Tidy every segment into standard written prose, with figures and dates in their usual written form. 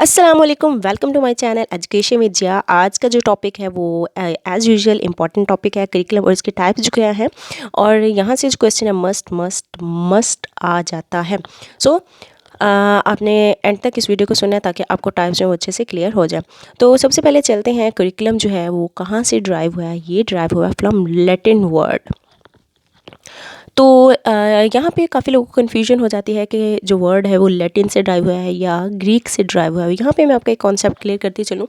अस्सलाम वालेकुम, welcome to my channel education with Zia. आज का जो टॉपिक है वो एज़ यूजुअल इम्पॉर्टेंट टॉपिक है करिकुलम और इसके टाइप्स जो क्या हैं, और यहाँ से जो क्वेश्चन है मस्ट मस्ट मस्ट आ जाता है। सो आपने एंड तक इस वीडियो को सुना है ताकि आपको टाइप्स जो है वो अच्छे से क्लियर हो जाए। तो सबसे पहले चलते हैं, करिकुलम जो है वो कहाँ से ड्राइव हुआ है। ये ड्राइव हुआ है फ्रॉम लैटिन वर्ड। तो यहाँ पे काफ़ी लोगों को कन्फ्यूजन हो जाती है कि जो वर्ड है वो लैटिन से ड्राइव हुआ है या ग्रीक से ड्राइव हुआ है। यहाँ पे मैं आपका एक कॉन्सेप्ट क्लियर करती चलूँ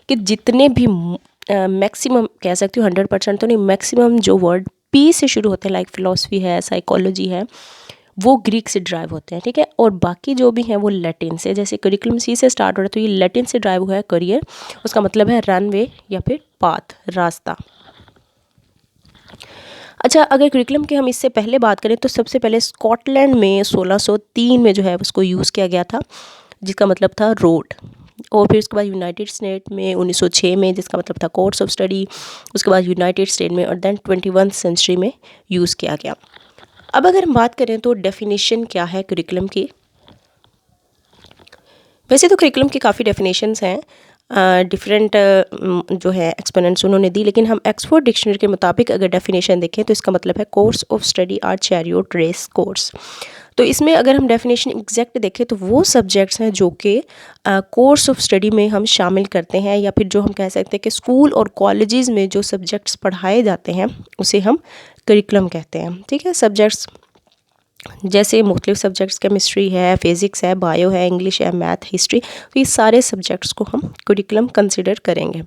कि जितने भी मैक्सिमम कह सकती हूँ, 100% तो नहीं, मैक्सिमम जो वर्ड पी से शुरू होते हैं, लाइक फ़िलासफ़ी है, साइकोलॉजी है, वो ग्रीक से ड्राइव होते हैं, ठीक है। और बाकी जो भी हैं वो लैटिन से। जैसे करिकुलम सी से स्टार्ट हो रहा है तो ये लैटिन से ड्राइव हुआ है करियर, उसका मतलब है रनवे या फिर पाथ, रास्ता। अच्छा, अगर करिकुलम की हम इससे पहले बात करें तो सबसे पहले स्कॉटलैंड में 1603 में जो है उसको यूज़ किया गया था, जिसका मतलब था रोड। और फिर उसके बाद यूनाइटेड स्टेट में 1906 में, जिसका मतलब था कोर्स ऑफ स्टडी। उसके बाद यूनाइटेड स्टेट में, और देन 21st सेंचुरी में यूज़ किया गया। अब अगर हम बात करें तो डेफिनेशन क्या है करिकुलम की। वैसे तो करिकुलम की काफ़ी डेफिनेशंस हैं, डिफरेंट जो है एक्सपोनेंट्स उन्होंने दी, लेकिन हम ऑक्सफोर्ड डिक्शनरी के मुताबिक अगर डेफिनेशन देखें तो इसका मतलब है course of study or chariot race course. तो इसमें अगर हम डेफिनेशन एग्जैक्ट देखें तो वो सब्जेक्ट्स हैं जो कि कोर्स ऑफ स्टडी में हम शामिल करते हैं, या फिर जो हम कह सकते हैं कि स्कूल और कॉलेजेस में जो सब्जेक्ट्स पढ़ाए जाते हैं उसे हम करिकुलम कहते हैं, ठीक है। सब्जेक्ट्स जैसे मुख्तलिफ सब्जेक्ट्स, केमिस्ट्री है, फिज़िक्स है, बायो है, इंग्लिश है, मैथ, हिस्ट्री, तो ये सारे सब्जेक्ट्स को हम करिकुलम कंसिडर करेंगे।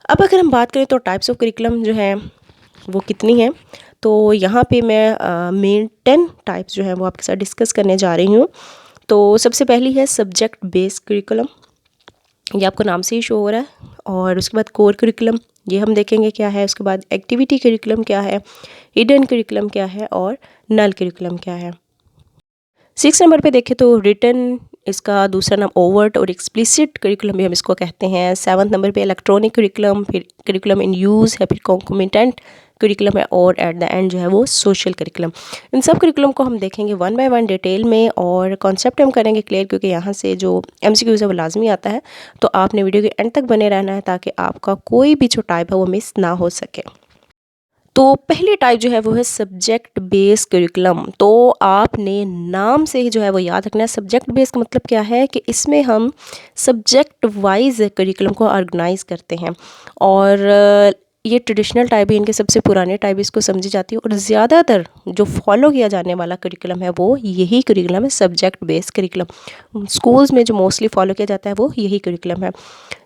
अब अगर हम बात करें तो टाइप्स ऑफ करिकुलम जो है वो कितनी हैं, तो यहाँ पे मैं मेन 10 टाइप्स जो है वो आपके साथ डिस्कस करने जा रही हूँ। तो सबसे पहली है सब्जेक्ट बेस्ड करिकुलम, ये आपको नाम से ही शो हो रहा है। और उसके बाद कोर करिकुलम, ये हम देखेंगे क्या है। उसके बाद एक्टिविटी करिकुलम क्या है, हिडन करिकुलम क्या है, और नल करिकुलम क्या है। 6 नंबर पे देखें तो रिटन, इसका दूसरा नाम ओवर्ट और एक्सप्लिसिट करिकुलम भी हम इसको कहते हैं। 7th नंबर पे इलेक्ट्रॉनिक करिकुलम, फिर करिकुलम इन यूज़ है, फिर कॉन्कोमिटेंट करिकुलम है, और एट द एंड जो है वो सोशल करिकुलम। इन सब करिकुलम को हम देखेंगे वन बाय वन डिटेल में, और कॉन्सेप्ट हम करेंगे क्लियर, क्योंकि यहाँ से जो MCQs है वो लाजमी आता है। तो आपने वीडियो के एंड तक बने रहना है ताकि आपका कोई भी जो टाइप है वो मिस ना हो सके। तो पहली टाइप जो है वो है सब्जेक्ट बेस्ड करिकुलम। तो आपने नाम से ही जो है वो याद रखना है। सब्जेक्ट बेस्ड का मतलब क्या है कि इसमें हम सब्जेक्ट वाइज करिकुलम को ऑर्गेनाइज करते हैं, और ये ट्रेडिशनल टाइप है, इनके सबसे पुराने टाइप इसको समझी जाती है, और ज़्यादातर जो फॉलो किया जाने वाला करिकुलम है वो यही करिकुलम है, सब्जेक्ट बेस्ड करिकुलम। स्कूल्स में जो मोस्टली फॉलो किया जाता है वो यही करिकुलम है।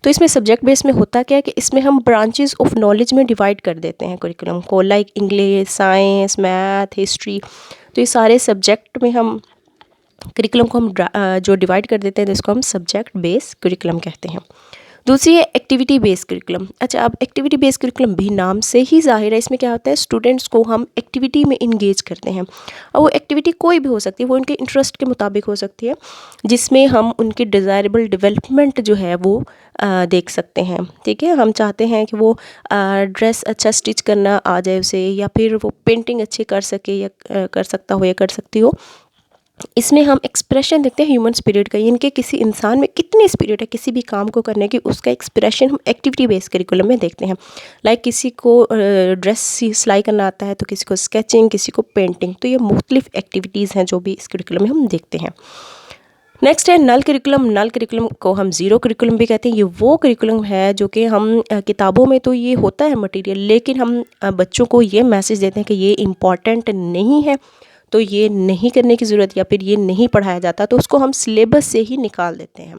तो इसमें सब्जेक्ट बेस में होता क्या है कि इसमें हम ब्रांचेस ऑफ नॉलेज में डिवाइड कर देते हैं करिकुलम को, like English, science, math, history. तो ये सारे सब्जेक्ट में हम करिकुलम को हम जो डिवाइड कर देते हैं, जिसको हम सब्जेक्ट बेस करिकुलम कहते हैं। दूसरी है एक्टिविटी बेस्ड करिकुलम। अच्छा, अब एक्टिविटी बेस्ड करिकुलम भी नाम से ही ज़ाहिर है, इसमें क्या होता है, स्टूडेंट्स को हम एक्टिविटी में इंगेज करते हैं, और वो एक्टिविटी कोई भी हो सकती है, वो उनके इंटरेस्ट के मुताबिक हो सकती है, जिसमें हम उनकी डिज़ायरेबल डेवलपमेंट जो है वो देख सकते हैं, ठीक है। हम चाहते हैं कि वो ड्रेस अच्छा स्टिच करना आ जाए उसे, या फिर वो पेंटिंग अच्छी कर सके, या कर सकता हो या कर सकती हो। इसमें हम एक्सप्रेशन देखते हैं ह्यूमन स्पिरिट का, इनके किसी इंसान में कितनी स्पिरिट है किसी भी काम को करने की, उसका एक्सप्रेशन हम एक्टिविटी बेस्ड करिकुलम में देखते हैं। लाइक किसी को ड्रेस सिलाई करना आता है, तो किसी को स्केचिंग, किसी को पेंटिंग। तो ये मुख्तलिफ एक्टिविटीज़ हैं जो भी इस करिकुलम में हम देखते हैं। नेक्स्ट है नल करिकुलम। नल करिकुलम को हम ज़ीरो करिकुलम भी कहते हैं। ये वो करिकुलम है जो कि हम किताबों में तो ये होता है मटेरियल, लेकिन हम बच्चों को ये मैसेज देते हैं कि ये इम्पॉर्टेंट नहीं है, तो ये नहीं करने की ज़रूरत, या फिर ये नहीं पढ़ाया जाता, तो उसको हम सिलेबस से ही निकाल देते हैं,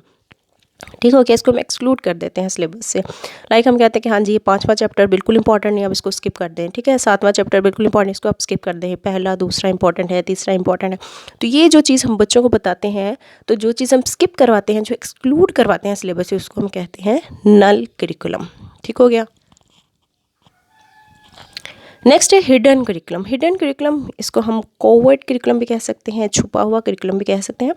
ठीक हो गया। इसको हम एक्सक्लूड कर देते हैं सिलेबस से। लाइक हम कहते हैं कि हाँ जी, ये 5वां चैप्टर बिल्कुल इंपॉर्टेंट नहीं, अब इसको स्किप कर दें, ठीक है। 7वां चैप्टर बिल्कुल इंपॉर्टेंट, इसको आप स्किप कर दें। पहला दूसरा इंपॉर्टेंट है, तीसरा इंपॉर्टेंट है। तो ये जो चीज़ हम बच्चों को बताते हैं, तो जो चीज़ हम स्किप करवाते हैं, जो एक्सक्लूड करवाते हैं सिलेबस से, उसको हम कहते हैं नल करिकुलम, ठीक हो गया। नेक्स्ट है हिडन करिकुलम। हिडन करिकुलम, इसको हम कोवर्ट करिकुलम भी कह सकते हैं, छुपा हुआ करिकुलम भी कह सकते हैं।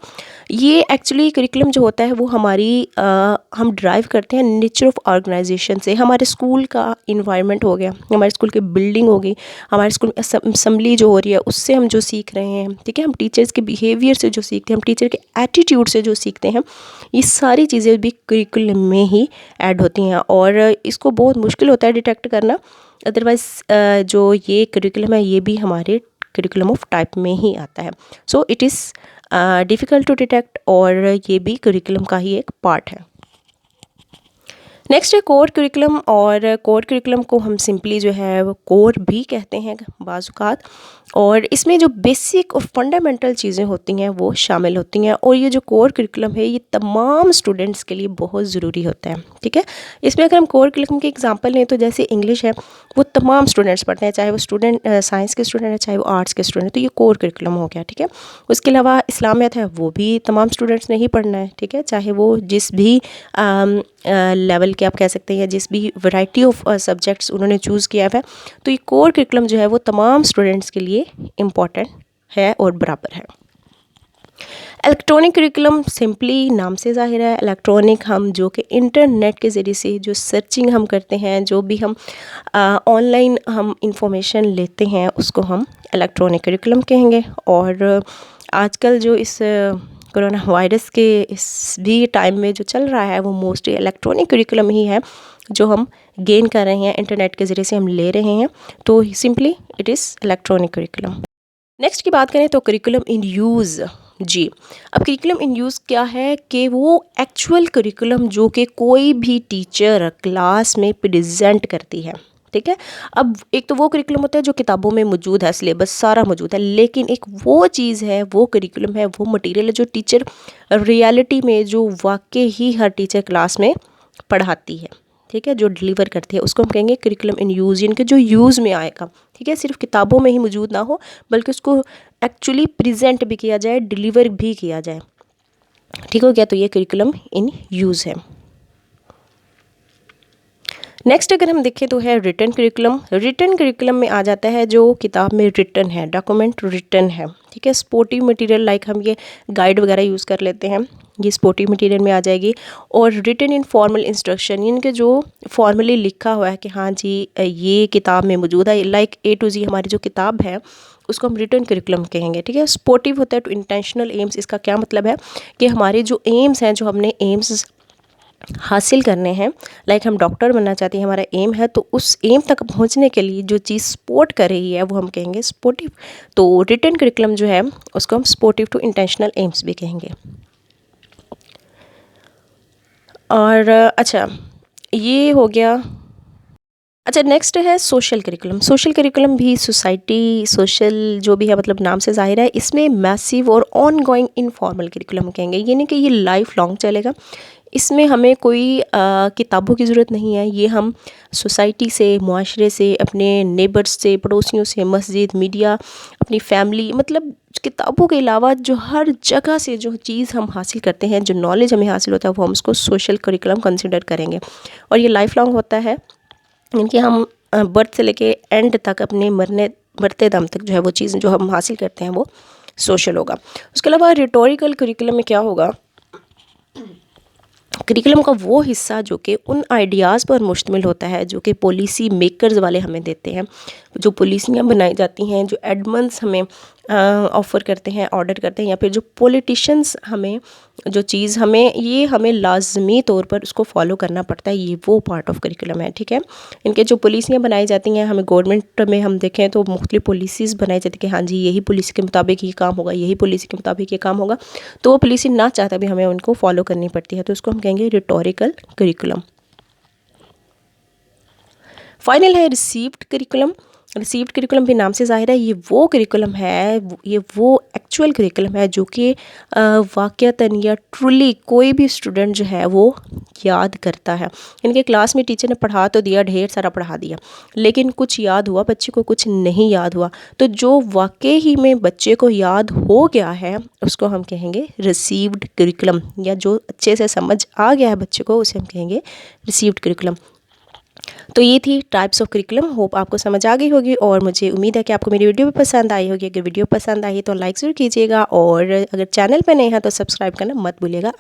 ये एक्चुअली करिकुलम जो होता है वो हम ड्राइव करते हैं नेचर ऑफ ऑर्गेनाइजेशन से। हमारे स्कूल का इन्वायरमेंट हो गया, हमारे स्कूल की बिल्डिंग होगी, हमारे स्कूल में असेंबली जो हो रही है उससे हम जो सीख रहे हैं, ठीक है, हम टीचर्स के बिहेवियर से जो सीखते हैं, हम टीचर के एटीट्यूड से जो सीखते हैं, ये सारी चीज़ें भी करिकुलम में ही ऐड होती हैं। और इसको बहुत मुश्किल होता है डिटेक्ट करना, अदरवाइज़ जो ये करिकुलम है ये भी हमारे करिकुलम ऑफ टाइप में ही आता है। So it is difficult to detect, और ये भी करिकुलम का ही एक पार्ट है। नेक्स्ट है कोर करिकुलम, और कोर करिकुलम को हम सिंपली जो है वो कोर भी कहते हैं बाज़-औक़ात, और इसमें जो बेसिक और फंडामेंटल चीज़ें होती हैं वो शामिल होती हैं। और ये जो कोर करिकुलम है ये तमाम स्टूडेंट्स के लिए बहुत ज़रूरी होता है, ठीक है। इसमें अगर हम कोर करिकुलम की एग्जांपल लें तो जैसे इंग्लिश है वो तमाम स्टूडेंट्स पढ़ते हैं, चाहे वो स्टूडेंट साइंस के स्टूडेंट हैं, चाहे वो आर्ट्स के स्टूडेंट हैं, तो ये कोर करिकुलम हो गया, ठीक है। उसके अलावा इस्लामियत है वो भी तमाम स्टूडेंट्स ने ही पढ़ना है, ठीक है, चाहे वो जिस भी लेवल के आप कह सकते हैं, या जिस भी वैरायटी ऑफ सब्जेक्ट्स उन्होंने चूज़ किया है, तो ये कोर करिकुलम जो है वो तमाम स्टूडेंट्स के लिए इम्पॉर्टेंट है और बराबर है। इलेक्ट्रॉनिक करिकुलम सिंपली नाम से ज़ाहिर है, इलेक्ट्रॉनिक हम जो कि इंटरनेट के ज़रिए से जो सर्चिंग हम करते हैं, जो भी हम ऑनलाइन हम इंफॉर्मेशन लेते हैं उसको हम इलेक्ट्रॉनिक करिकुलम कहेंगे। और आजकल जो इस कोरोना वायरस के इस भी टाइम में जो चल रहा है वो मोस्टली इलेक्ट्रॉनिक करिकुलम ही है जो हम गेन कर रहे हैं, इंटरनेट के ज़रिए से हम ले रहे हैं, तो simply it is electronic curriculum. Next की बात करें तो करिकुलम इन यूज़। जी, अब करिकुलम इन यूज़ क्या है कि वो एक्चुअल करिकुलम जो कि कोई भी टीचर क्लास में प्रेजेंट करती है, ठीक है। अब एक तो वो करिकुलम होता है जो किताबों में मौजूद है, सिलेबस सारा मौजूद है, लेकिन एक वो चीज़ है, वो करिकुलम है, वो मटेरियल है जो टीचर रियलिटी में जो वाकई ही हर टीचर क्लास में पढ़ाती है, ठीक है, जो डिलीवर करती है, उसको हम कहेंगे करिकुलम इन यूज़, यानी कि जो यूज़ में आएगा, ठीक है, सिर्फ किताबों में ही मौजूद ना हो बल्कि उसको एक्चुअली प्रेजेंट भी किया जाए, डिलीवर भी किया जाए, ठीक हो गया, तो ये करिकुलम इन यूज़ है। नेक्स्ट अगर हम देखें तो है रिटन करिकुलम। रिटन करिकुलम में आ जाता है जो किताब में रिटन है, डॉक्यूमेंट रिटन है, ठीक है। स्पोर्टिव मटेरियल लाइक हम ये गाइड वगैरह यूज़ कर लेते हैं, ये स्पोर्टिव मटेरियल में आ जाएगी। और रिटन इन फॉर्मल इंस्ट्रक्शन, यानी कि जो फॉर्मली लिखा हुआ है कि हाँ जी ये किताब में मौजूद है, लाइक A to Z हमारी जो किताब है उसको हम रिटन करिकुलम कहेंगे, ठीक है। स्पोर्टिव होता है टू इंटेंशनल एम्स, इसका क्या मतलब है कि हमारे जो एम्स हैं, जो हमने एम्स हासिल करने हैं, लाइक हम डॉक्टर बनना चाहते हैं, हमारा एम है, तो उस एम तक पहुंचने के लिए जो चीज़ सपोर्ट कर रही है वो हम कहेंगे सपोर्टिव। तो रिटन करिकुलम जो है उसको हम सपोर्टिव टू इंटेंशनल एम्स भी कहेंगे। और अच्छा ये हो गया। अच्छा नेक्स्ट है सोशल करिकुलम। सोशल करिकुलम भी सोसाइटी सोशल जो भी है मतलब नाम से ज़ाहिर है, इसमें मैसिव और ऑन गोइंग इनफॉर्मल करिकुलम कहेंगे, यानी कि ये लाइफ लॉन्ग चलेगा। इसमें हमें कोई किताबों की ज़रूरत नहीं है, ये हम सोसाइटी से, मुआशरे से, अपने नेबर्स से, पड़ोसियों से, मस्जिद, मीडिया, अपनी फैमिली, मतलब किताबों के अलावा जो हर जगह से जो चीज़ हम हासिल करते हैं, जो नॉलेज हमें हासिल होता है, वो हम उसको सोशल करिकुलम कंसिडर करेंगे। और ये लाइफ लॉन्ग होता है, यानी कि हम बर्थ से लेके एंड तक अपने मरते दम तक जो है वो चीज़ जो हम हासिल करते हैं वो सोशल होगा। उसके अलावा रिटोरिकल करिकुलम में क्या होगा, करिकुलम का वो हिस्सा जो कि उन आइडियाज़ पर मुश्तमिल होता है जो कि पॉलिसी मेकर्स वाले हमें देते हैं, जो पॉलिसियाँ बनाई जाती हैं, जो एडमंस हमें ऑफ़र करते हैं, ऑर्डर करते हैं, या फिर जो पॉलिटिशियंस हमें जो चीज़ हमें लाजमी तौर पर उसको फॉलो करना पड़ता है, ये वो पार्ट ऑफ करिकुलम है, ठीक है। इनके जो पॉलिसियाँ बनाई जाती हैं, हमें गवर्नमेंट में हम देखें तो मुख्तलिफ पॉलिसीज़ बनाई जाती है कि हाँ जी यही पॉलिसी के मुताबिक ये काम होगा, यही पॉलिसी के मुताबिक ये काम होगा, तो वो पॉलिसी ना चाहता भी हमें उनको फॉलो करनी पड़ती है, तो उसको हम कहेंगे रिटोरिकल करिकुलम। फाइनल है रिसीव्ड करिकुलम। रिसीव्ड करिकुलम भी नाम से ज़ाहिर है, ये वो करिकुलम है, ये वो एक्चुअल करिकुलम है जो कि वाक़तन या ट्रूली कोई भी स्टूडेंट जो है वो याद करता है। इनके क्लास में टीचर ने पढ़ा तो दिया, ढेर सारा पढ़ा दिया, लेकिन कुछ याद हुआ बच्चे को, कुछ नहीं याद हुआ, तो जो वाकई ही में बच्चे को याद हो गया है उसको हम कहेंगे रिसीव्ड करिकुलम, या जो अच्छे से समझ आ गया है बच्चे को उसे हम कहेंगे रिसीव्ड करिकुलम। तो ये थी टाइप्स ऑफ करिकुलम। होप आपको समझ आ गई होगी और मुझे उम्मीद है कि आपको मेरी वीडियो भी पसंद आई होगी। अगर वीडियो पसंद आई तो लाइक ज़रूर कीजिएगा और अगर चैनल पर नए हैं तो सब्सक्राइब करना मत भूलिएगा।